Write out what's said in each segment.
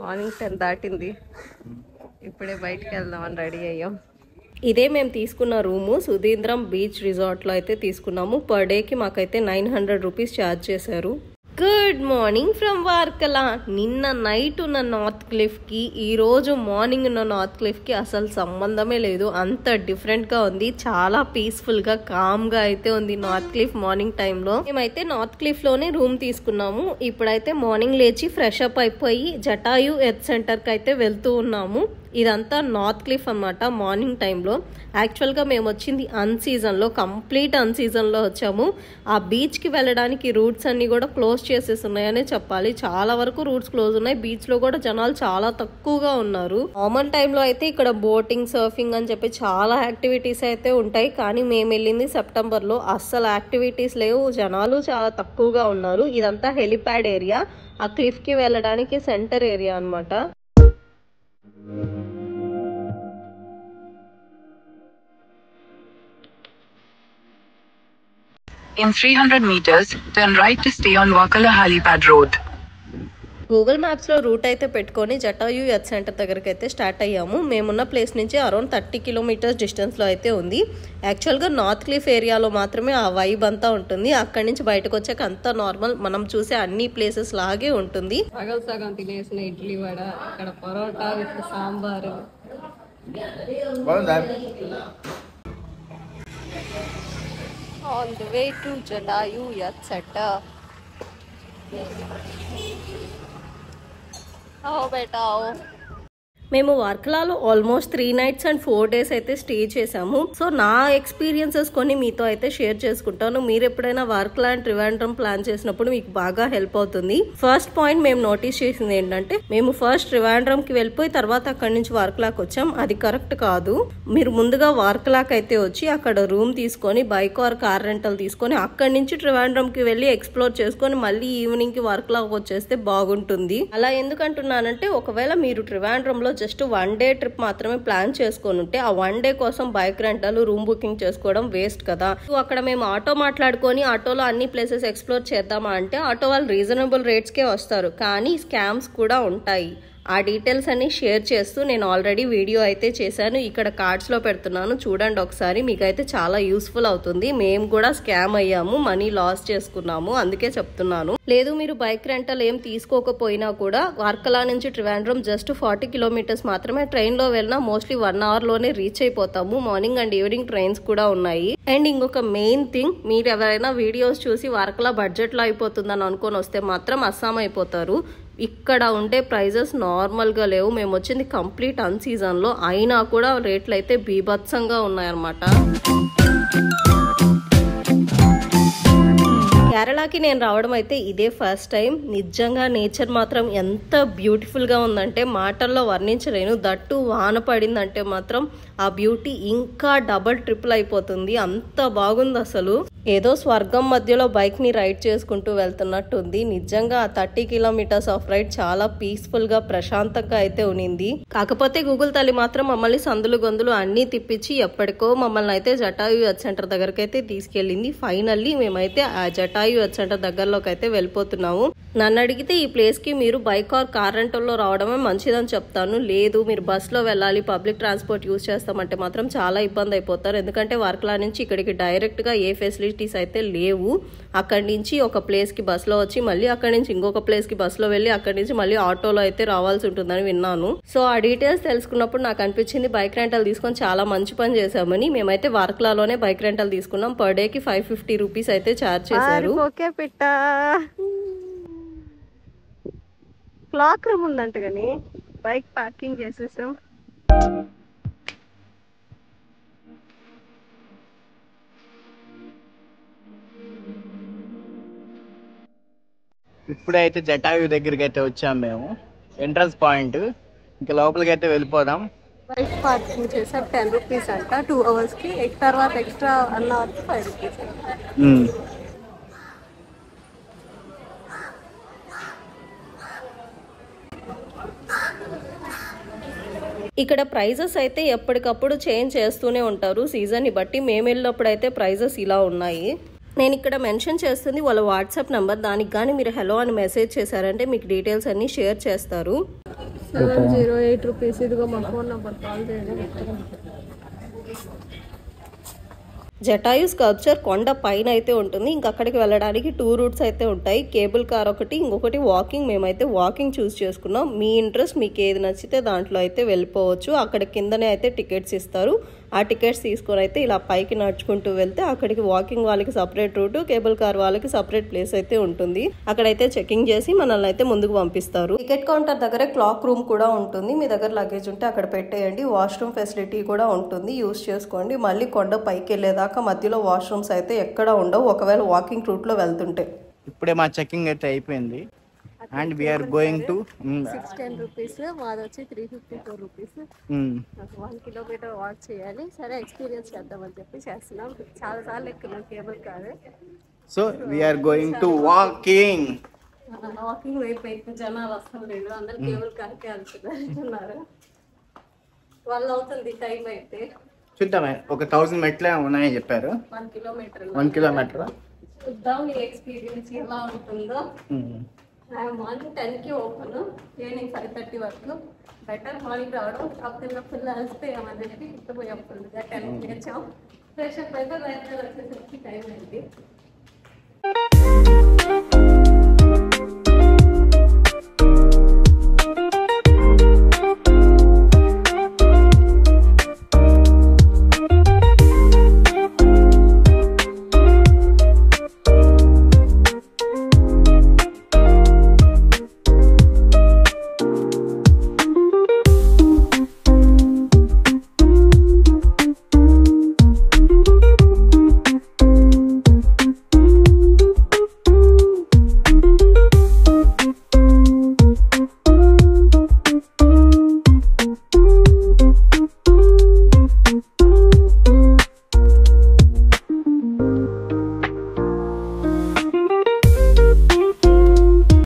Morning 10 దాటింది. ఇప్పుడే బయటికి వెళ్దామని రెడీ అయ్యాం. ఇదే మేము తీసుకున్న రూము సుధీంద్రం బీచ్ రిసార్ట్లో అయితే తీసుకున్నాము. పర్ డేకి మాకైతే 900 రూపీస్ ఛార్జ్ చేశారు. Good morning from Varkala. నిన్న నైట్ ఉన్న నార్త్ క్లిఫ్కి ఈరోజు మార్నింగ్ ఉన్న నార్త్ క్లిఫ్కి అసలు సంబంధమే లేదు. అంత డిఫరెంట్గా ఉంది. చాలా పీస్ఫుల్గా కామ్గా అయితే ఉంది నార్త్ క్లిఫ్ మార్నింగ్ టైంలో. మేమైతే నార్త్ క్లిఫ్లోనే రూమ్ తీసుకున్నాము. ఇప్పుడైతే మార్నింగ్ లేచి ఫ్రెష్ అప్ అయిపోయి జటాయు ఎర్త్ సెంటర్కి అయితే వెళ్తూ ఉన్నాము. ఇదంతా నార్త్ క్లిఫ్ అనమాట. మార్నింగ్ టైంలో యాక్చువల్గా మేము వచ్చింది అన్సీజన్లో, కంప్లీట్ అన్సీజన్లో వచ్చాము. ఆ బీచ్కి వెళ్ళడానికి రూట్స్ అన్నీ కూడా క్లోజ్ చేసేస్తున్నాయనే చెప్పాలి. చాలా వరకు రూట్స్ క్లోజ్ ఉన్నాయి. బీచ్లో కూడా జనాలు చాలా తక్కువగా ఉన్నారు. నార్మల్ టైంలో అయితే ఇక్కడ బోటింగ్, సర్ఫింగ్ అని చెప్పి చాలా యాక్టివిటీస్ అయితే ఉంటాయి. కానీ మేము వెళ్ళింది సెప్టెంబర్లో, అస్సలు యాక్టివిటీస్ లేవు. జనాలు చాలా తక్కువగా ఉన్నారు. ఇదంతా హెలిప్యాడ్ ఏరియా. ఆ క్లిఫ్కి వెళ్ళడానికి సెంటర్ ఏరియా అనమాట. In 300 meters, turn right to stay on Wakala Helipad Road. Google మ్యాప్స్లో రూట్ అయితే పెట్టుకొని జటాయు ఎర్త్ సెంటర్ దగ్గరికి అయితే స్టార్ట్ అయ్యాము. మేమున్న ప్లేస్ నుంచి అరౌండ్ 30 కిలోమీటర్స్ డిస్టెన్స్లో అయితే ఉంది. యాక్చువల్గా నార్త్ క్లిఫ్ ఏరియాలో మాత్రమే ఆ వైబ్ అంతా ఉంటుంది. అక్కడి నుంచి బయటకు వచ్చాక అంతా నార్మల్ మనం చూసే అన్ని ప్లేసెస్ లాగే ఉంటుంది. సగం సగం తినేసిన ఇడ్లీ వడ, ఇక్కడ parotta with sambar. On the way to Jatayu Earth Center. आओ बेटा आओ. మేము వర్కలాలో ఆల్మోస్ట్ 3 nights and 4 days అయితే స్టే చేసాము. సో నా ఎక్స్పీరియన్సెస్ కొన్ని మీతో అయితే షేర్ చేసుకుంటాను. మీరు ఎప్పుడైనా వర్కలా అండ్ ట్రివాండ్రం ప్లాన్ చేసినప్పుడు మీకు బాగా హెల్ప్ అవుతుంది. ఫస్ట్ పాయింట్ మేము నోటీస్ చేసింది ఏంటంటే, మేము ఫస్ట్ ట్రివాండ్రంకి వెళ్ళిపోయి తర్వాత అక్కడి నుంచి వర్కలాకి వచ్చాం. అది కరెక్ట్ కాదు. మీరు ముందుగా వర్కలాకి అయితే వచ్చి అక్కడ రూమ్ తీసుకొని బైక్ ఆర్ కార్ రెంటల్ తీసుకొని అక్కడి నుంచి ట్రివాండ్రంకి వెళ్ళి ఎక్స్ప్లోర్ చేసుకొని మళ్ళీ ఈవినింగ్ కి వర్కలాకి వచ్చేస్తే బాగుంటుంది. అలా ఎందుకంటున్నానంటే, ఒకవేళ మీరు ట్రివాండ్రంలో జస్ట్ 1 day ట్రిప్ మాత్రమే ప్లాన్ చేసుకొని ఉంటే ఆ 1 day కోసం బైక్ రెంటల్, రూమ్ బుకింగ్ చేసుకోవడం వేస్ట్ కదా. అక్కడ మేము ఆటో మాట్లాడుకొని ఆటోలో అన్ని ప్లేసెస్ ఎక్స్ప్లోర్ చేద్దామా అంటే ఆటో వాళ్ళు రీజనబుల్ రేట్స్కే వస్తారు, కానీ స్కామ్స్ కూడా ఉంటాయి. ఆ డీటెయిల్స్ అన్ని షేర్ చేస్తూ నేను ఆల్రెడీ వీడియో అయితే చేశాను. ఇక్కడ కార్డ్స్లో పెడుతున్నాను, చూడండి ఒకసారి. మీకైతే చాలా యూస్ఫుల్ అవుతుంది. మేము కూడా స్కామ్ అయ్యాము, మనీ లాస్ చేసుకున్నాము, అందుకే చెప్తున్నాను. లేదు మీరు బైక్ రెంటల్ ఏం తీసుకోకపోయినా కూడా వర్కలా నుంచి ట్రివాండ్రం జస్ట్ 40 కిలోమీటర్స్ మాత్రమే. ట్రైన్లో వెళ్ళినా మోస్ట్లీ 1 hour లోనే రీచ్ అయిపోతాము. మార్నింగ్ అండ్ ఈవినింగ్ ట్రైన్స్ కూడా ఉన్నాయి. అండ్ ఇంకొక మెయిన్ థింగ్, మీరు ఎవరైనా వీడియోస్ చూసి వర్కలా బడ్జెట్లో అయిపోతుందని అనుకొని వస్తే మాత్రం అస్సాం అయిపోతారు. ఇక్కడ ఉండే ప్రైజెస్ నార్మల్గా లేవు. మేము వచ్చింది కంప్లీట్ అన్సీజన్లో, అయినా కూడా రేట్లు అయితే బీభత్సంగా ఉన్నాయన్నమాట. కేరళకి నేను రావడం అయితే ఇదే ఫస్ట్ టైం. నిజంగా నేచర్ మాత్రం ఎంత బ్యూటిఫుల్గా ఉందంటే మాటల్లో వర్ణించలేను. దట్టు వాన పడిందంటే మాత్రం ఆ బ్యూటీ ఇంకా డబల్ ట్రిపుల్ అయిపోతుంది. అంత బాగుంది అసలు. ఏదో స్వర్గం మధ్యలో బైక్ ని రైడ్ చేసుకుంటూ వెళ్తున్నట్టుంది. నిజంగా 30 kilometers ఆఫ్ రైడ్ చాలా పీస్ఫుల్ గా ప్రశాంతంగా అయితే ఉనింది. కాకపోతే గూగుల్ తల్లి మాత్రం మమ్మల్ని సందులు గొంతులు అన్ని తిప్పించి ఎప్పటికో మమ్మల్ని అయితే జటాయు ఎర్త్ సెంటర్ దగ్గరకు అయితే తీసుకెళ్లింది. ఫైనల్లీ మేమైతే ఆ జటాయు ఎర్త్ సెంటర్ దగ్గరలోకి అయితే వెళ్ళిపోతున్నాము. నన్ను అడిగితే ఈ ప్లేస్ కి మీరు బైక్ ఆర్ కార్ రెంటల్లో రావడమే మంచిదని చెప్తాను. లేదు మీరు బస్ లో వెళ్ళాలి, పబ్లిక్ ట్రాన్స్పోర్ట్ యూజ్ చేస్తామంటే మాత్రం చాలా ఇబ్బంది అయిపోతారు. ఎందుకంటే వర్కలా నుంచి ఇక్కడికి డైరెక్ట్ గా ఏ ఫెసిలిటీస్ అయితే లేవు. అక్కడి నుంచి ఒక ప్లేస్ కి బస్ లో వచ్చి మళ్ళీ అక్కడి నుంచి ఇంకొక ప్లేస్ కి బస్ లో వెళ్ళి అక్కడి నుంచి మళ్ళీ ఆటోలో అయితే రావాల్సి ఉంటుందని విన్నాను. సో ఆ డీటెయిల్స్ తెలుసుకున్నప్పుడు నాకు అనిపించింది బైక్ రెంటల్ తీసుకొని చాలా మంచి పని చేశామని. మేమైతే వర్కలాలోనే బైక్ రెంటల్ తీసుకున్నాం. పర్ డే కి 550 రూపీస్ అయితే ఛార్జ్ చేశారు. క్లాక్ రూమ్ ఉందంట కానీ బైక్ పార్కింగ్ చేసేసాం. ఇప్పుడైతే జటాయు దగ్గరికి అయితే వచ్చాం మేము. ఎంట్రన్స్ పాయింట్, ఇంకా లోపలికి అయితే వెళ్ళిపోదాం. బైక్ పార్కింగ్ చేసాం 10 రూపీస్ అంట 2 hours కి. తర్వాత ఎక్స్ట్రా 1 hour కి 5 రూపీస్. ఇక్కడ ప్రైజెస్ అయితే ఎప్పటికప్పుడు చేంజ్ చేస్తూనే ఉంటారు సీజన్ని బట్టి. మేము వెళ్ళినప్పుడు అయితే ప్రైజెస్ ఇలా ఉన్నాయి. నేను ఇక్కడ మెన్షన్ చేస్తుంది వాళ్ళ వాట్సాప్ నెంబర్. దానికి కానీ మీరు హలో అని మెసేజ్ చేశారంటే మీకు డీటెయిల్స్ అన్ని షేర్ చేస్తారు. 708 రూపీస్. ఇదిగో మా ఫోన్ నెంబర్ కాల్ చేయండి. జటాయు స్కల్ప్చర్ కొండ పైన అయితే ఉంటుంది. ఇంక అక్కడికి వెళ్ళడానికి 2 రూట్స్ అయితే ఉంటాయి. కేబుల్ కార్ ఒకటి, ఇంకొకటి వాకింగ్. మేమైతే వాకింగ్ చూస్ చేసుకున్నాం. మీ ఇంట్రెస్ట్, మీకు ఏది నచ్చితే దాంట్లో అయితే వెళ్ళిపోవచ్చు. అక్కడ కిందనే అయితే టికెట్స్ ఇస్తారు. ఆ టికెట్స్ తీసుకొని అయితే ఇలా పైకి నడుచుకుంటూ వెళ్తే అక్కడికి వాకింగ్ వాళ్ళకి సపరేట్ రూట్, కేబుల్ కార్ వాళ్ళకి సపరేట్ ప్లేస్ అయితే ఉంటుంది. అక్కడైతే చెకింగ్ చేసి మనల్ని అయితే ముందుకు పంపిస్తారు. టికెట్ కౌంటర్ దగ్గర క్లాక్ రూమ్ కూడా ఉంటుంది. మీ దగ్గర లగేజ్ ఉంటే అక్కడ పెట్టేయండి. వాష్రూమ్ ఫెసిలిటీ కూడా ఉంటుంది, యూస్ చేసుకోండి. మళ్ళీ కొండ పైకి వెళ్ళేదాకా మధ్యలో వాష్రూమ్స్ అయితే ఎక్కడ ఉండవు, ఒకవేళ వాకింగ్ రూట్ లో వెళ్తుంటే. ఇప్పుడే మా చెకింగ్ అయితే అయిపోయింది. And we are going to 610 rupees, మాది వచ్చి 354 రూపీస్. 1 కిలోమీటర్ వాక్ చేయాలి. సరే ఎక్స్పీరియన్స్ చేద్దామని చెప్పి చేస్తున్నాం. చాలా సార్లు ఎక్కున్నాం cable car. So we are going to walking. Walking వైపు ఎక్కువ జనాలు వస్తాం లేదు, అందరు కేబుల్ కార్కే వెళ్తున్నారు. వాళ్ళు అవుతుంది టైం అయితే. చూద్దామే, ఒక 1000 మెట్లే ఉన్నాయని చెప్పారు. 1 కిలోమీటర్ చూద్దాం ఈ ఎక్స్పీరియన్స్ ఎలా ఉంటుందో. మార్నింగ్ 10కి ఓపెన్, ఈవినింగ్ 5:30 వరకు. బెటర్ మార్నింగ్ రావడం. కాకపోతే ఫుల్ అలిస్తే ఏమని చెప్పి ఇష్టపోయాం. ఫుల్గా 10కి వచ్చాం. ఫ్రెష్ అప్ అయితే వచ్చేసరికి టైం అయింది.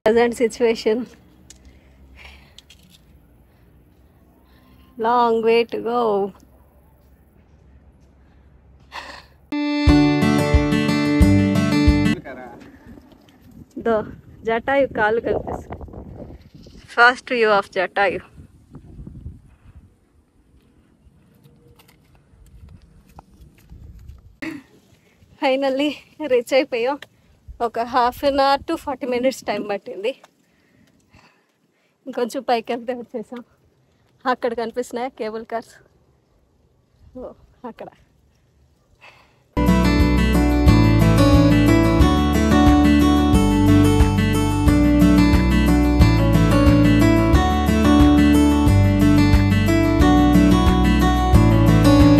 Present situation. Long way to go. The Jatayu కాలు కనిపిస్తుంది. First view of Jatayu. Finally reach అయిపోయాం. ఒక 1/2 అవర్ to 40 minutes టైం పట్టింది. ఇంకొంచెం పైకి వెళ్తే వచ్చేసాం. అక్కడ కనిపిస్తున్నాయి కేబుల్ కార్స్. అక్కడ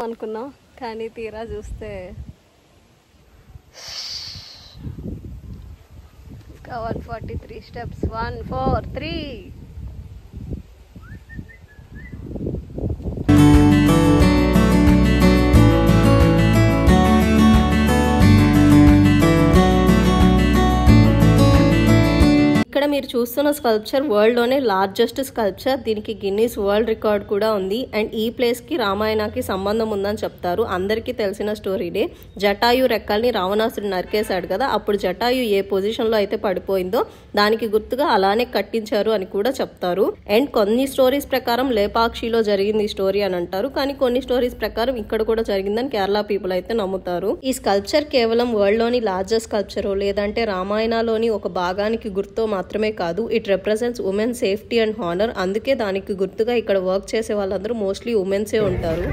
అనుకున్నాం, కానీ తీరా చూస్తే 143 steps. 1 4 3. ఇక్కడ మీరు చూస్తున్న స్కల్ప్చర్ వరల్డ్లోనే లార్జెస్ట్ స్కల్ప్చర్. దీనికి గిన్నీస్ వరల్డ్ రికార్డ్ కూడా ఉంది. అండ్ ఈ ప్లేస్కి రామాయణకి సంబంధం ఉందని చెప్తారు. అందరికీ తెలిసిన స్టోరీనే. జటాయు రెక్కల్ని రావణాసుడు నరికేశాడు కదా, అప్పుడు జటాయు ఏ పొజిషన్లో అయితే పడిపోయిందో దానికి గుర్తుగా అలానే కట్టించారు అని కూడా చెప్తారు. అండ్ కొన్ని స్టోరీస్ ప్రకారం లేపాక్షిలో జరిగింది ఈ స్టోరీ అని అంటారు, కానీ కొన్ని స్టోరీస్ ప్రకారం ఇక్కడ కూడా జరిగిందని కేరళ పీపుల్ అయితే నమ్ముతారు. ఈ స్కల్ప్చర్ కేవలం వరల్డ్లోని లార్జెస్ట్ స్కల్ప్చర్ లేదంటే రామాయణలోని ఒక భాగానికి గుర్తు మాత్రమే కాదు, it represents women safety and honour. అందుకే దానికి గుర్తుగా ఇక్కడ వర్క్ చేసే వాళ్ళందరూ మోస్ట్లీ ఉమెన్సే ఉంటారు.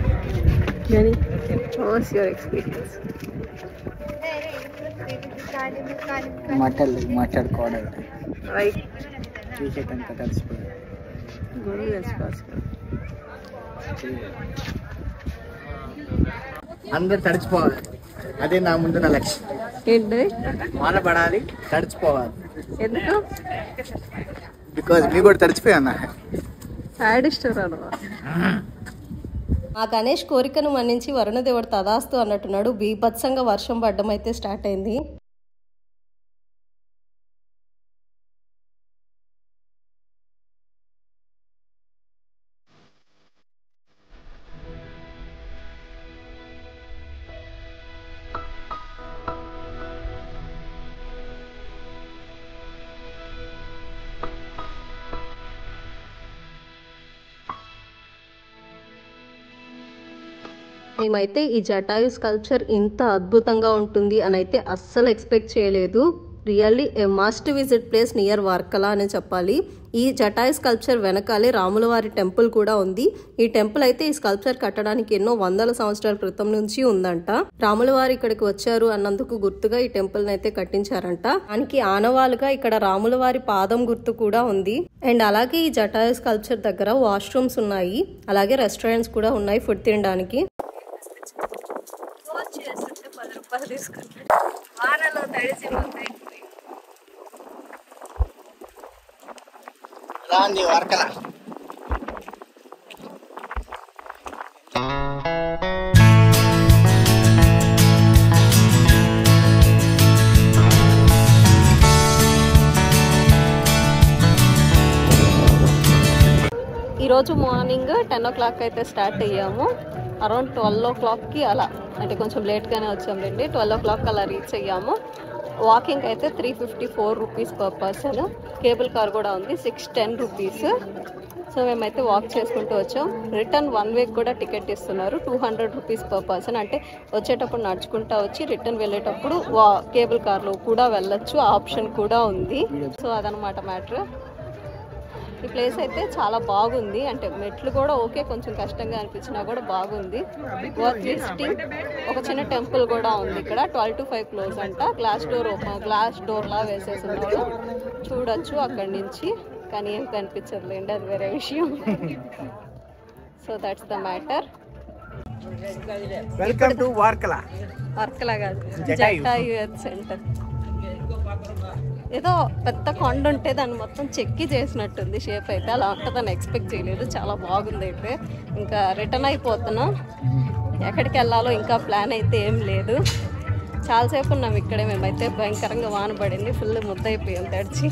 అందరు తడిచిపోవాలి, అదే నా ముందున్న లక్ష్యం. ఏంటి వాన పడాలి, తడిచిపోవాలి. ఎందుకు? బికాజ్ మీ కూడా తడిచిపోయాను. ఆ గణేష్ కోరికను మన్నించి వరుణదేవుడు తదాస్తు అన్నట్టున్నాడు. బీభత్సంగా వర్షం పడ్డం అయితే స్టార్ట్ అయింది. మేమైతే ఈ జటాయు స్కల్ప్చర్ ఇంత అద్భుతంగా ఉంటుంది అని అయితే అస్సలు ఎక్స్పెక్ట్ చేయలేదు. Really a must visit place near Varkala అని చెప్పాలి. ఈ జటాయు స్కల్ప్చర్ వెనకాలే రాములవారి టెంపుల్ కూడా ఉంది. ఈ టెంపుల్ అయితే ఈ స్కల్ప్చర్ కట్టడానికి ఎన్నో వందల సంవత్సరాల క్రితం నుంచి ఉందంట. రాములవారి ఇక్కడికి వచ్చారు అన్నందుకు గుర్తుగా ఈ టెంపుల్ అయితే కట్టించారంట. దానికి ఆనవాలుగా ఇక్కడ రాములవారి పాదం గుర్తు కూడా ఉంది. అండ్ అలాగే ఈ జటాయు స్కల్ప్చర్ దగ్గర వాష్రూమ్స్ ఉన్నాయి, అలాగే రెస్టారెంట్స్ కూడా ఉన్నాయి ఫుడ్ తినడానికి. వర్కలా ఈరోజు మార్నింగ్ 10 o'clock అయితే స్టార్ట్ అయ్యాము. అరౌండ్ 12 o'clockకి అలా, అంటే కొంచెం లేట్గానే వచ్చామండి. 12 o'clock అలా రీచ్ అయ్యాము. వాకింగ్ అయితే 354 rupees per person. Cable car కూడా ఉంది, 610 రూపీస్. సో మేమైతే వాక్ చేసుకుంటూ వచ్చాం. రిటర్న్ 1 way కూడా టికెట్ ఇస్తున్నారు, 200 రూపీస్ పర్ పర్సన్. అంటే వచ్చేటప్పుడు నడుచుకుంటా వచ్చి రిటర్న్ వెళ్ళేటప్పుడు కేబుల్ కార్లో కూడా వెళ్ళొచ్చు, ఆప్షన్ కూడా ఉంది. సో అదనమాట మ్యాటర్. ఈ ప్లేస్ అయితే చాలా బాగుంది. అంటే మెట్లు కూడా ఓకే, కొంచెం కష్టంగా అనిపించినా కూడా బాగుంది. Worth visiting. ఒక చిన్న టెంపుల్ కూడా ఉంది ఇక్కడ. 12 to 5 క్లోజ్ అంట. గ్లాస్ డోర్ లా వేసేస్తున్నారు, చూడొచ్చు అక్కడి నుంచి. కానీ ఏం కనిపించదులేండి, అది వేరే విషయం. So that's the matter. Welcome to Varkala. Varkala కాదు, జటాయు యూత్ సెంటర్. ఏదో పెద్ద కొండ ఉంటే దాన్ని మొత్తం చెక్కి చేసినట్టుంది షేప్ అయితే. అలా ఉంటుందని ఎక్స్పెక్ట్ చేయలేదు. చాలా బాగుంది. అయితే ఇంకా రిటర్న్ అయిపోతున్నాం. ఎక్కడికి వెళ్ళాలో ఇంకా ప్లాన్ అయితే ఏం లేదు. చాలాసేపు ఉన్నాం ఇక్కడే. మేమైతే భయంకరంగా వాన పడింది, ఫుల్ ముద్దయిపోయాం తడిచి.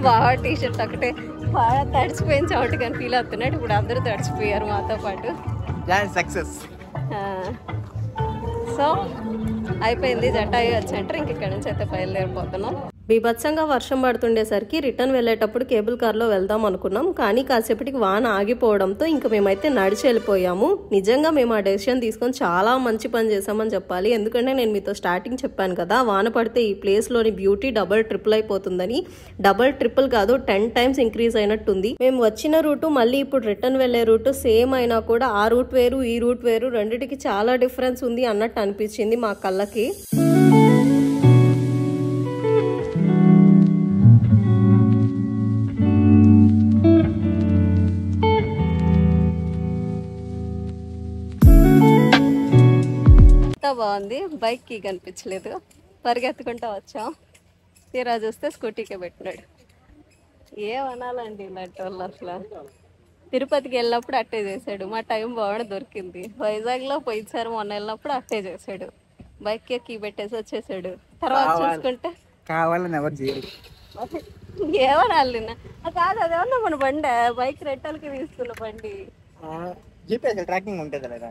బాగా టీషర్ట్ ఒకటే బాగా తడిచిపోయిన చోటు కానీ ఫీల్ అవుతున్నాడు. ఇప్పుడు అందరూ తడిచిపోయారు మాతో పాటు. సక్సెస్. సో అయిపోయింది జటాయు సెంటర్. ఇంక ఇక్కడ నుంచి అయితే బయలుదేరిపోతున్నాం. బీభత్సంగా వర్షం పడుతుండేసరికి రిటర్న్ వెళ్ళేటప్పుడు కేబుల్ కార్లో వెళ్దాం అనుకున్నాం. కానీ కాసేపటికి వాన ఆగిపోవడంతో ఇంక మేమైతే నడిచి వెళ్ళిపోయాము. నిజంగా మేము ఆ డెసిషన్ తీసుకొని చాలా మంచి పని చేసామని చెప్పాలి. ఎందుకంటే నేను మీతో స్టార్టింగ్ చెప్పాను కదా, వాన పడితే ఈ ప్లేస్లోని బ్యూటీ డబుల్ ట్రిపుల్ అయిపోతుందని. డబుల్ ట్రిపుల్ కాదు, 10 times ఇంక్రీజ్ అయినట్టుంది. మేము వచ్చిన రూటు మళ్ళీ ఇప్పుడు రిటర్న్ వెళ్లే రూటు సేమ్ అయినా కూడా ఆ రూట్ వేరు ఈ రూట్ వేరు, రెండిటికి చాలా డిఫరెన్స్ ఉంది అన్నట్టు అనిపించింది మా కళ్ళకి. బాగుంది. బైక్ కి కనిపించలేదు, పరిగెత్తుకుంటా వచ్చాం. తీరా చూస్తే స్కూటీకే పెట్టినాడు. ఏమనాలండి ఇలాంటి వాళ్ళు. అసలు తిరుపతికి వెళ్ళినప్పుడు అట్టే చేశాడు. మా టైం బాగా దొరికింది. వైజాగ్లో పోయినసారి మొన్న వెళ్ళినప్పుడు అట్టే చేశాడు. బైక్ కీ పెట్టేసి వచ్చేసాడు. తర్వాత చూసుకుంటే కావాలని ఎవరు చేయరు. ఏమనాలి కాదు, అదేమన్నా మన బండి బైక్ రెంటల్కి తీసుకున్న బండి. జీపీఎస్ ట్రాకింగ్ ఉంటుంది లేదా?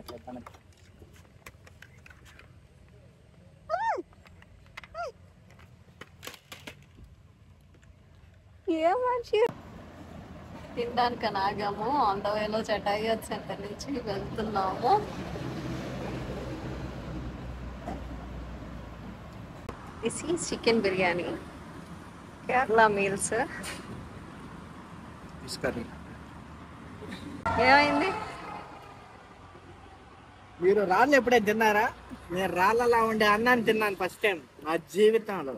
ఏం మంచి తినడానికి ఆగాము. ఆన్ ద వేలో జటాయు సెంటర్ నుంచి వెళ్తున్నాము. This is chicken biryani, Kerala meals. ఏమైంది? మీరు రాళ్ళు ఎప్పుడైనా తిన్నారా? నేను రాళ్ళలా ఉండే అన్నాన్ని తిన్నాను ఫస్ట్ టైం నా జీవితంలో.